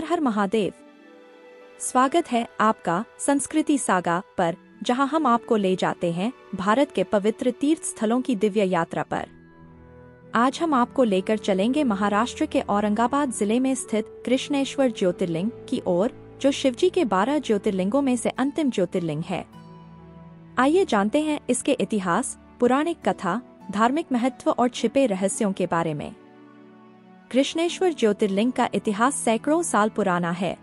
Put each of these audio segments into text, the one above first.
हर महादेव। स्वागत है आपका संस्कृति सागा पर, जहां हम आपको ले जाते हैं भारत के पवित्र तीर्थ स्थलों की दिव्य यात्रा पर। आज हम आपको लेकर चलेंगे महाराष्ट्र के औरंगाबाद जिले में स्थित कृष्णेश्वर ज्योतिर्लिंग की ओर, जो शिवजी के 12 ज्योतिर्लिंगों में से अंतिम ज्योतिर्लिंग है। आइए जानते हैं इसके इतिहास, पौराणिक कथा, धार्मिक महत्व और छिपे रहस्यों के बारे में। कृष्णेश्वर ज्योतिर्लिंग का इतिहास सैकड़ों साल पुराना है।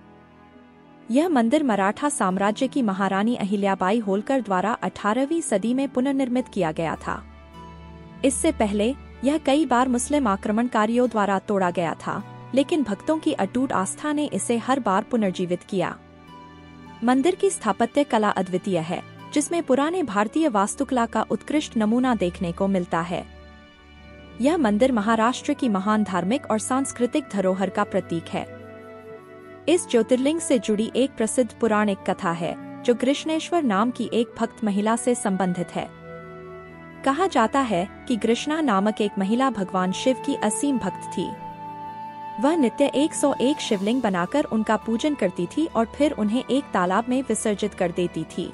यह मंदिर मराठा साम्राज्य की महारानी अहिल्याबाई होलकर द्वारा 18वीं सदी में पुनर्निर्मित किया गया था। इससे पहले यह कई बार मुस्लिम आक्रमणकारियों द्वारा तोड़ा गया था, लेकिन भक्तों की अटूट आस्था ने इसे हर बार पुनर्जीवित किया। मंदिर की स्थापत्य कला अद्वितीय है, जिसमें पुराने भारतीय वास्तुकला का उत्कृष्ट नमूना देखने को मिलता है। यह मंदिर महाराष्ट्र की महान धार्मिक और सांस्कृतिक धरोहर का प्रतीक है। इस ज्योतिर्लिंग से जुड़ी एक प्रसिद्ध पौराणिक कथा है, जो कृष्णेश्वर नाम की एक भक्त महिला से संबंधित है। कहा जाता है कि कृष्णा नामक एक महिला भगवान शिव की असीम भक्त थी। वह नित्य 101 शिवलिंग बनाकर उनका पूजन करती थी और फिर उन्हें एक तालाब में विसर्जित कर देती थी।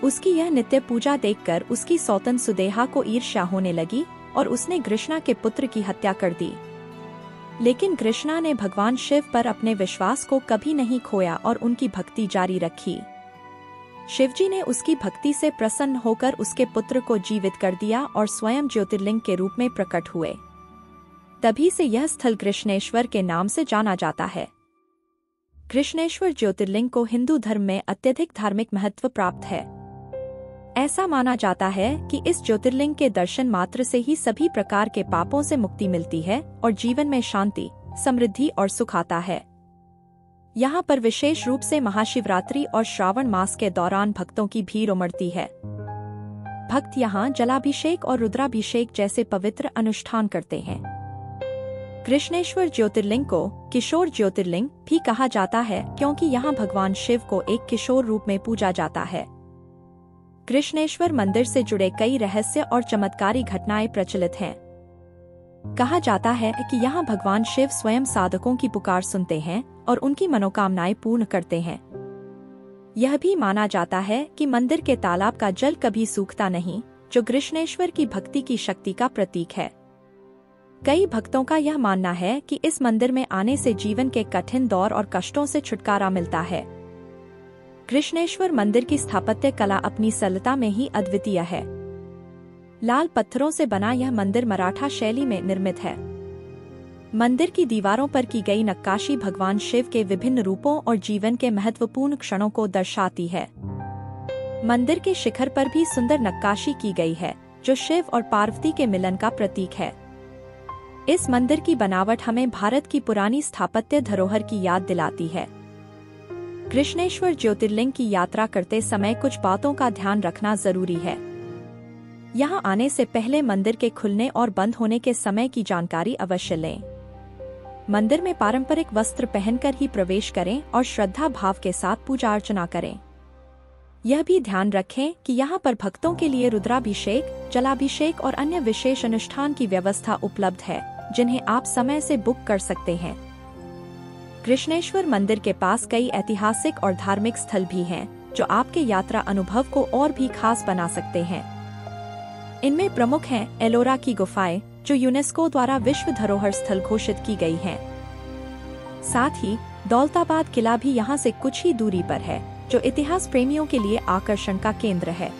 उसकी यह नित्य पूजा देखकर उसकी सौतन सुदेहा को ईर्ष्या होने लगी और उसने कृष्णा के पुत्र की हत्या कर दी। लेकिन कृष्णा ने भगवान शिव पर अपने विश्वास को कभी नहीं खोया और उनकी भक्ति जारी रखी। शिवजी ने उसकी भक्ति से प्रसन्न होकर उसके पुत्र को जीवित कर दिया और स्वयं ज्योतिर्लिंग के रूप में प्रकट हुए। तभी से यह स्थल कृष्णेश्वर के नाम से जाना जाता है। कृष्णेश्वर ज्योतिर्लिंग को हिंदू धर्म में अत्यधिक धार्मिक महत्व प्राप्त है। ऐसा माना जाता है कि इस ज्योतिर्लिंग के दर्शन मात्र से ही सभी प्रकार के पापों से मुक्ति मिलती है और जीवन में शांति, समृद्धि और सुख आता है। यहाँ पर विशेष रूप से महाशिवरात्रि और श्रावण मास के दौरान भक्तों की भीड़ उमड़ती है। भक्त यहाँ जलाभिषेक और रुद्राभिषेक जैसे पवित्र अनुष्ठान करते हैं। कृष्णेश्वर ज्योतिर्लिंग को किशोर ज्योतिर्लिंग भी कहा जाता है, क्योंकि यहाँ भगवान शिव को एक किशोर रूप में पूजा जाता है। कृष्णेश्वर मंदिर से जुड़े कई रहस्य और चमत्कारी घटनाएं प्रचलित हैं। कहा जाता है कि यहाँ भगवान शिव स्वयं साधकों की पुकार सुनते हैं और उनकी मनोकामनाएं पूर्ण करते हैं। यह भी माना जाता है कि मंदिर के तालाब का जल कभी सूखता नहीं, जो कृष्णेश्वर की भक्ति की शक्ति का प्रतीक है। कई भक्तों का यह मानना है कि इस मंदिर में आने से जीवन के कठिन दौर और कष्टों से छुटकारा मिलता है। कृष्णेश्वर मंदिर की स्थापत्य कला अपनी सरलता में ही अद्वितीय है। लाल पत्थरों से बना यह मंदिर मराठा शैली में निर्मित है। मंदिर की दीवारों पर की गई नक्काशी भगवान शिव के विभिन्न रूपों और जीवन के महत्वपूर्ण क्षणों को दर्शाती है। मंदिर के शिखर पर भी सुंदर नक्काशी की गई है, जो शिव और पार्वती के मिलन का प्रतीक है। इस मंदिर की बनावट हमें भारत की पुरानी स्थापत्य धरोहर की याद दिलाती है। कृष्णेश्वर ज्योतिर्लिंग की यात्रा करते समय कुछ बातों का ध्यान रखना जरूरी है। यहाँ आने से पहले मंदिर के खुलने और बंद होने के समय की जानकारी अवश्य लें। मंदिर में पारंपरिक वस्त्र पहनकर ही प्रवेश करें और श्रद्धा भाव के साथ पूजा अर्चना करें। यह भी ध्यान रखें कि यहाँ पर भक्तों के लिए रुद्राभिषेक, जलाभिषेक और अन्य विशेष अनुष्ठान की व्यवस्था उपलब्ध है, जिन्हें आप समय से बुक कर सकते हैं। कृष्णेश्वर मंदिर के पास कई ऐतिहासिक और धार्मिक स्थल भी हैं, जो आपके यात्रा अनुभव को और भी खास बना सकते हैं। इनमें प्रमुख हैं एलोरा की गुफाएं, जो यूनेस्को द्वारा विश्व धरोहर स्थल घोषित की गई हैं। साथ ही दौलताबाद किला भी यहाँ से कुछ ही दूरी पर है, जो इतिहास प्रेमियों के लिए आकर्षण का केंद्र है।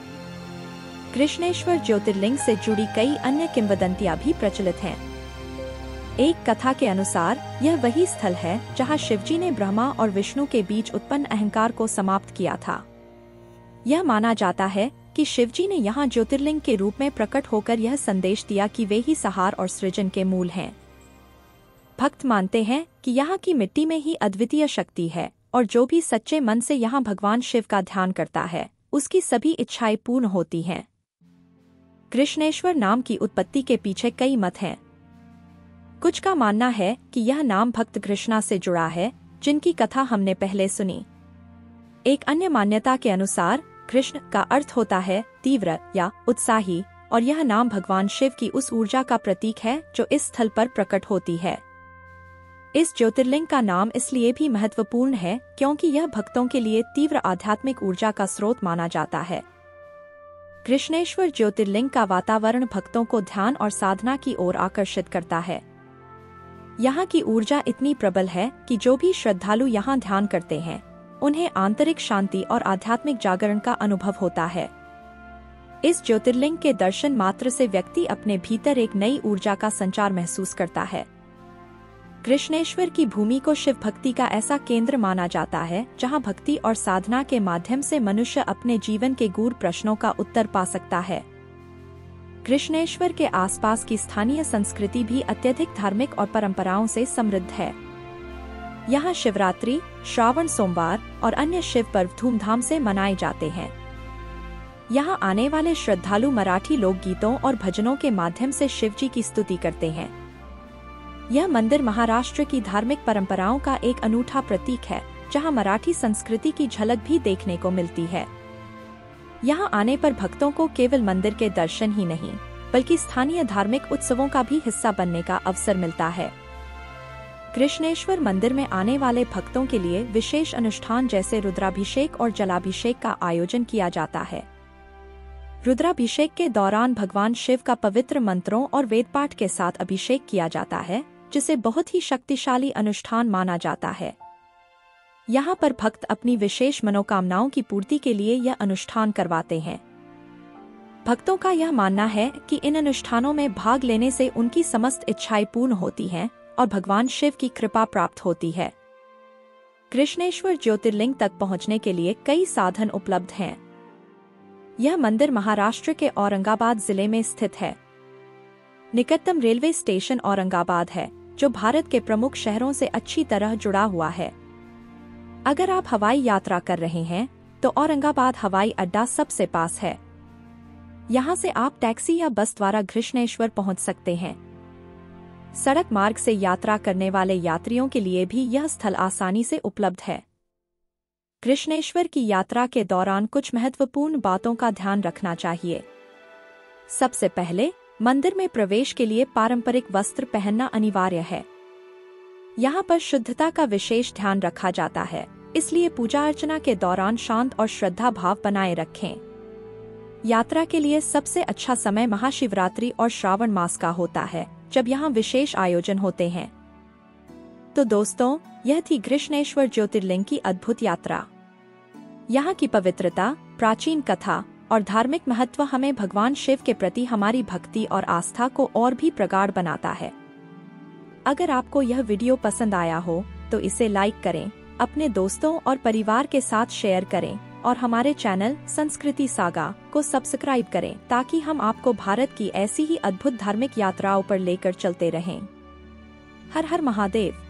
कृष्णेश्वर ज्योतिर्लिंग से जुड़ी कई अन्य किंवदंतियां भी प्रचलित हैं। एक कथा के अनुसार यह वही स्थल है जहां शिवजी ने ब्रह्मा और विष्णु के बीच उत्पन्न अहंकार को समाप्त किया था। यह माना जाता है कि शिवजी ने यहां ज्योतिर्लिंग के रूप में प्रकट होकर यह संदेश दिया कि वे ही संहार और सृजन के मूल हैं। भक्त मानते हैं कि यहाँ की मिट्टी में ही अद्वितीय शक्ति है और जो भी सच्चे मन से यहाँ भगवान शिव का ध्यान करता है, उसकी सभी इच्छाएं पूर्ण होती हैं। कृष्णेश्वर नाम की उत्पत्ति के पीछे कई मत हैं। कुछ का मानना है कि यह नाम भक्त कृष्णा से जुड़ा है, जिनकी कथा हमने पहले सुनी। एक अन्य मान्यता के अनुसार कृष्ण का अर्थ होता है तीव्र या उत्साही, और यह नाम भगवान शिव की उस ऊर्जा का प्रतीक है जो इस स्थल पर प्रकट होती है। इस ज्योतिर्लिंग का नाम इसलिए भी महत्वपूर्ण है क्योंकि यह भक्तों के लिए तीव्र आध्यात्मिक ऊर्जा का स्रोत माना जाता है। कृष्णेश्वर ज्योतिर्लिंग का वातावरण भक्तों को ध्यान और साधना की ओर आकर्षित करता है। यहाँ की ऊर्जा इतनी प्रबल है कि जो भी श्रद्धालु यहाँ ध्यान करते हैं उन्हें आंतरिक शांति और आध्यात्मिक जागरण का अनुभव होता है। इस ज्योतिर्लिंग के दर्शन मात्र से व्यक्ति अपने भीतर एक नई ऊर्जा का संचार महसूस करता है। कृष्णेश्वर की भूमि को शिव भक्ति का ऐसा केंद्र माना जाता है जहां भक्ति और साधना के माध्यम से मनुष्य अपने जीवन के गूढ़ प्रश्नों का उत्तर पा सकता है। कृष्णेश्वर के आसपास की स्थानीय संस्कृति भी अत्यधिक धार्मिक और परंपराओं से समृद्ध है। यहाँ शिवरात्रि, श्रावण सोमवार और अन्य शिव पर्व धूमधाम से मनाए जाते हैं। यहाँ आने वाले श्रद्धालु मराठी लोकगीतों और भजनों के माध्यम से शिवजी की स्तुति करते हैं। यह मंदिर महाराष्ट्र की धार्मिक परंपराओं का एक अनूठा प्रतीक है, जहाँ मराठी संस्कृति की झलक भी देखने को मिलती है। यहाँ आने पर भक्तों को केवल मंदिर के दर्शन ही नहीं, बल्कि स्थानीय धार्मिक उत्सवों का भी हिस्सा बनने का अवसर मिलता है। कृष्णेश्वर मंदिर में आने वाले भक्तों के लिए विशेष अनुष्ठान जैसे रुद्राभिषेक और जलाभिषेक का आयोजन किया जाता है। रुद्राभिषेक के दौरान भगवान शिव का पवित्र मंत्रों और वेदपाठ के साथ अभिषेक किया जाता है, जिसे बहुत ही शक्तिशाली अनुष्ठान माना जाता है। यहाँ पर भक्त अपनी विशेष मनोकामनाओं की पूर्ति के लिए यह अनुष्ठान करवाते हैं। भक्तों का यह मानना है कि इन अनुष्ठानों में भाग लेने से उनकी समस्त इच्छाएं पूर्ण होती हैं और भगवान शिव की कृपा प्राप्त होती है। कृष्णेश्वर ज्योतिर्लिंग तक पहुँचने के लिए कई साधन उपलब्ध हैं। यह मंदिर महाराष्ट्र के औरंगाबाद जिले में स्थित है। निकटतम रेलवे स्टेशन औरंगाबाद है, जो भारत के प्रमुख शहरों से अच्छी तरह जुड़ा हुआ है। अगर आप हवाई यात्रा कर रहे हैं तो औरंगाबाद हवाई अड्डा सबसे पास है। यहाँ से आप टैक्सी या बस द्वारा कृष्णेश्वर पहुँच सकते हैं। सड़क मार्ग से यात्रा करने वाले यात्रियों के लिए भी यह स्थल आसानी से उपलब्ध है। कृष्णेश्वर की यात्रा के दौरान कुछ महत्वपूर्ण बातों का ध्यान रखना चाहिए। सबसे पहले, मंदिर में प्रवेश के लिए पारंपरिक वस्त्र पहनना अनिवार्य है। यहाँ पर शुद्धता का विशेष ध्यान रखा जाता है, इसलिए पूजा अर्चना के दौरान शांत और श्रद्धा भाव बनाए रखें। यात्रा के लिए सबसे अच्छा समय महाशिवरात्रि और श्रावण मास का होता है, जब यहाँ विशेष आयोजन होते हैं। तो दोस्तों, यह थी कृष्णेश्वर ज्योतिर्लिंग की अद्भुत यात्रा। यहाँ की पवित्रता, प्राचीन कथा और धार्मिक महत्व हमें भगवान शिव के प्रति हमारी भक्ति और आस्था को और भी प्रगाढ़ बनाता है। अगर आपको यह वीडियो पसंद आया हो तो इसे लाइक करें, अपने दोस्तों और परिवार के साथ शेयर करें और हमारे चैनल संस्कृति सागा को सब्सक्राइब करें, ताकि हम आपको भारत की ऐसी ही अद्भुत धार्मिक यात्राओं पर लेकर चलते रहें। हर हर महादेव।